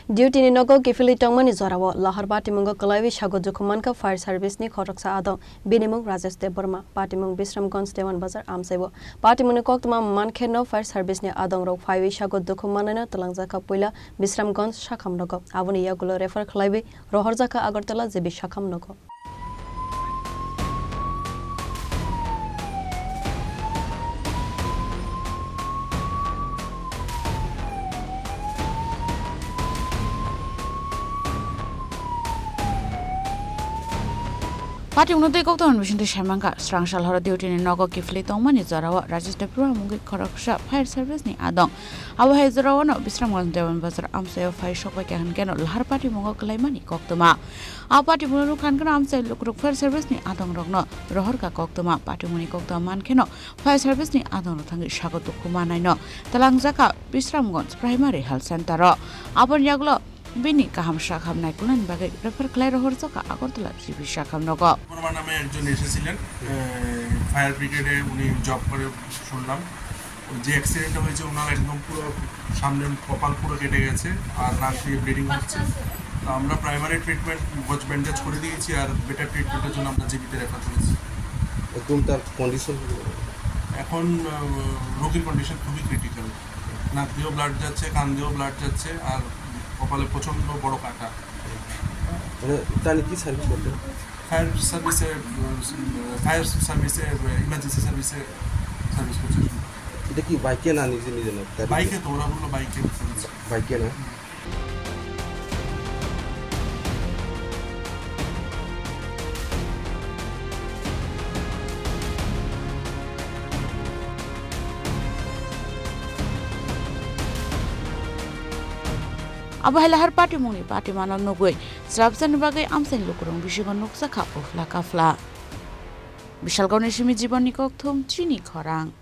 Duty Nogo Kiphilwi Tongmani jorao Lahar Patimungo Kwlaiwi Sago Dukhomankha Fire Service ni Khoroksa Adong Bini Mung Rajesh Debbarma Patimung Bishramganj Dewanbazar Amchaio Patimung Koktwma Mankhen no Fire Service ni Adongrok Phaiwi Sago Dukhomanai Twlangjakha Puila Bishramganj Sakham Nogo Aboni Yakulo refer Khlaiwi Rohorjakha Agortala jebi Sakham Nogo Patimungo Koktwma Bishramganj Strangshal Hora Duty Nogo Kiphilwi Tongmani jorao Rajesh Tripura Mung Khoroksa Fire Service ni Adong Aboni jorao no Bishramganj Dewanbazar Amchaio Phaiwi Shokbai Kahan Lahar Patimungo Kwlaiwi Koktwma Patimungo Khan Amchaio Fire Service ni Adongrok no Rohorjakha Koktwma Patimungo Koktwma Mankhen no Fire Service ni Adongrok Sago Dukhomanai no Twlangjakha Bishramganj Primary Health Center Aboni Yakulo Bini kaham Sakham naikulan bagai refer Khlaiwi Rohorjakha agortala jebi Sakham Nogo Debbarma নামে একজন এসেছিলেন fire ব্রিগেডে উনি job করে শুনলাম যে accident হয়েছে ওনার একদম পুরো সামনের কপাল পুরো কেটে গেছে আর নাক দিয়ে ব্লিডিং হচ্ছে তো আমরা প্রাইমারি ট্রিটমেন্ট ব্যান্ডেজ করে দিয়েছি আর বেটার ট্রিটমেন্টের জন্য আমরা জিবিতে রেফার করেছি একদম তার কন্ডিশন এখন রোগীর কন্ডিশন খুবই ক্রিটিক্যাল নাক দিয়েও ব্লাড যাচ্ছে কান দিয়েও ব্লাড যাচ্ছে আর কপালে প্রচন্ড বড় কাটা মানে তাহলে কি সার্ভিস করতে ফায়ার সার্ভিসে ইমার্জেন্সি সার্ভিসে সার্ভিস করছে এটা কি বাইকে না নিজে নিজে না বাইকে তো ওরা বললো বাইকে না Abahai Lahar Patimungo Patimungo Nogoi Srabsan bagai Amchaio Lukurung Bishramganj Noksa Kafla Bishal Gauni Shimi Jiboni Koktwma Chini Khorang